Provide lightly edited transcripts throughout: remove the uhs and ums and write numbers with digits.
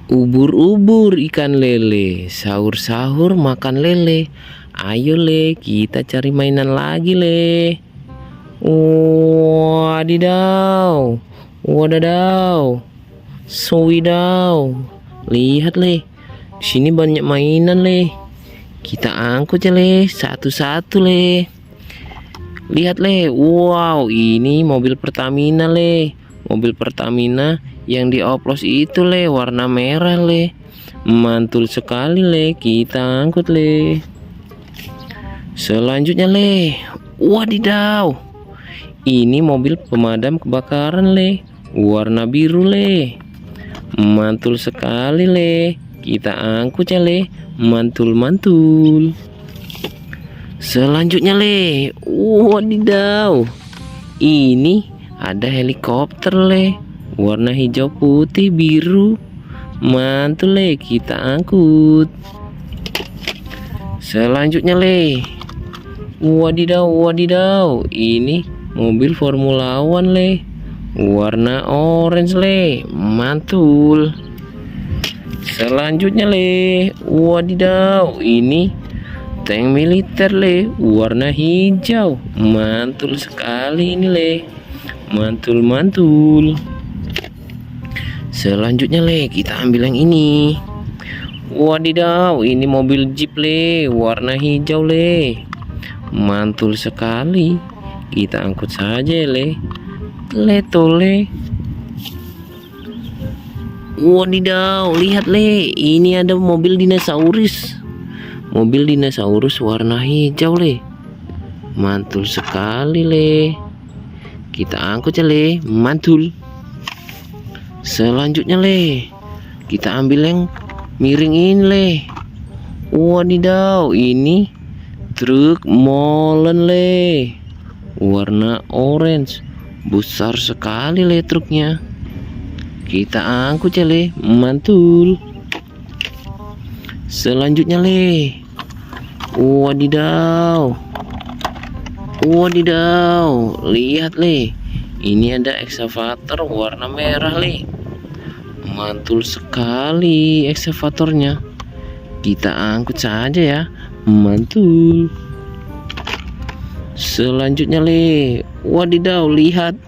Ubur-ubur ikan lele, sahur-sahur makan lele. Ayo le, kita cari mainan lagi le. Wadidaw, wadadaw, sowidaw. Lihat le, di sini banyak mainan le. Kita angkut ya le, satu-satu le. Lihat le, wow, ini mobil Pertamina le. Mobil Pertamina yang dioplos itu le, warna merah le. Mantul sekali le, kita angkut le. Selanjutnya le, wadidaw, ini mobil pemadam kebakaran le, warna biru le. Mantul sekali le, kita angkut ya le, mantul-mantul. Selanjutnya le, wadidaw, ini ada helikopter le, warna hijau putih biru. Mantul le, kita angkut. Selanjutnya le, wadidaw, wadidaw, ini mobil Formula One le, warna orange le, mantul. Selanjutnya le, wadidaw, ini tank militer le, warna hijau. Mantul sekali ini le, mantul-mantul. Selanjutnya le, kita ambil yang ini. Wadidaw, ini mobil Jeep le, warna hijau le. Mantul sekali. Kita angkut saja le. Letole. Wadidaw, lihat le, ini ada mobil dinosaurus. Mobil dinosaurus warna hijau le. Mantul sekali le. Kita angkut ya le, mantul. Selanjutnya le, kita ambil yang miring ini le. Wadidaw, ini truk molen le, warna orange. Besar sekali le truknya. Kita angkut ya le, mantul. Selanjutnya le, wadidaw, wadidaw, lihat le, ini ada ekskavator warna merah le. Mantul sekali ekskavatornya. Kita angkut saja ya, mantul. Selanjutnya le, wadidaw, lihat,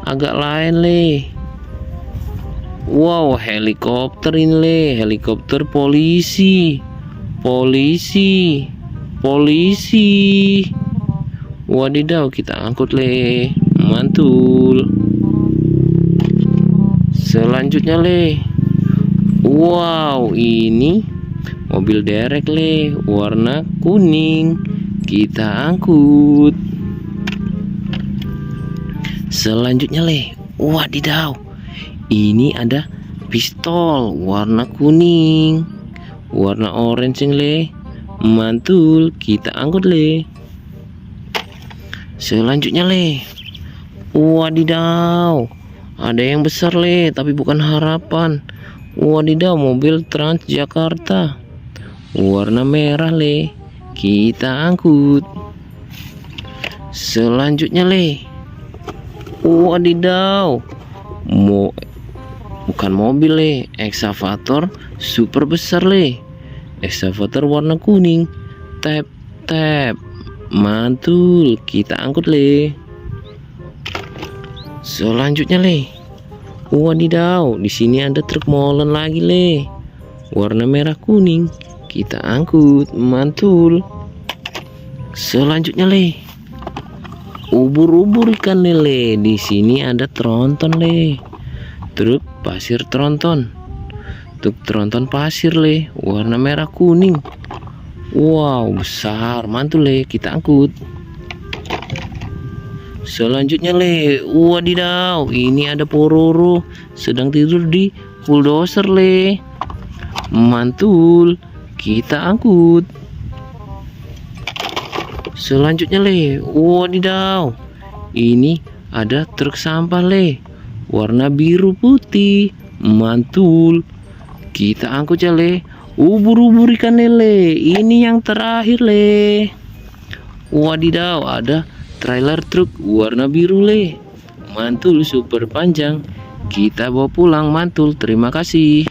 agak lain le. Wow, helikopter ini le, helikopter polisi. Polisi, polisi. Wadidaw, kita angkut le, mantul. Selanjutnya le, wow, ini mobil derek le, warna kuning. Kita angkut. Selanjutnya le, wadidaw, ini ada pistol warna kuning, warna orange le. Mantul, kita angkut le. Selanjutnya le, wadidaw, ada yang besar le, tapi bukan harapan. Wadidaw, mobil Transjakarta warna merah le. Kita angkut. Selanjutnya le, wadidaw, bukan mobil le, ekskavator super besar le. Ekskavator warna kuning. Tap tap, mantul, kita angkut le. Selanjutnya le, wadidaw, di sini ada truk molen lagi le, warna merah kuning. Kita angkut, mantul. Selanjutnya le, ubur-ubur ikan lele. Di sini ada tronton le, truk pasir tronton. Truk tronton pasir le, warna merah kuning. Wow, besar, mantul le, kita angkut. Selanjutnya le, wadidaw, ini ada pororo sedang tidur di bulldozer le. Mantul, kita angkut. Selanjutnya le, wadidaw, ini ada truk sampah le, warna biru putih. Mantul, kita angkut ya le. Ubur-ubur ikan lele, ini yang terakhir le. Wadidaw, ada trailer truk warna biru le. Mantul super panjang. Kita bawa pulang, mantul. Terima kasih.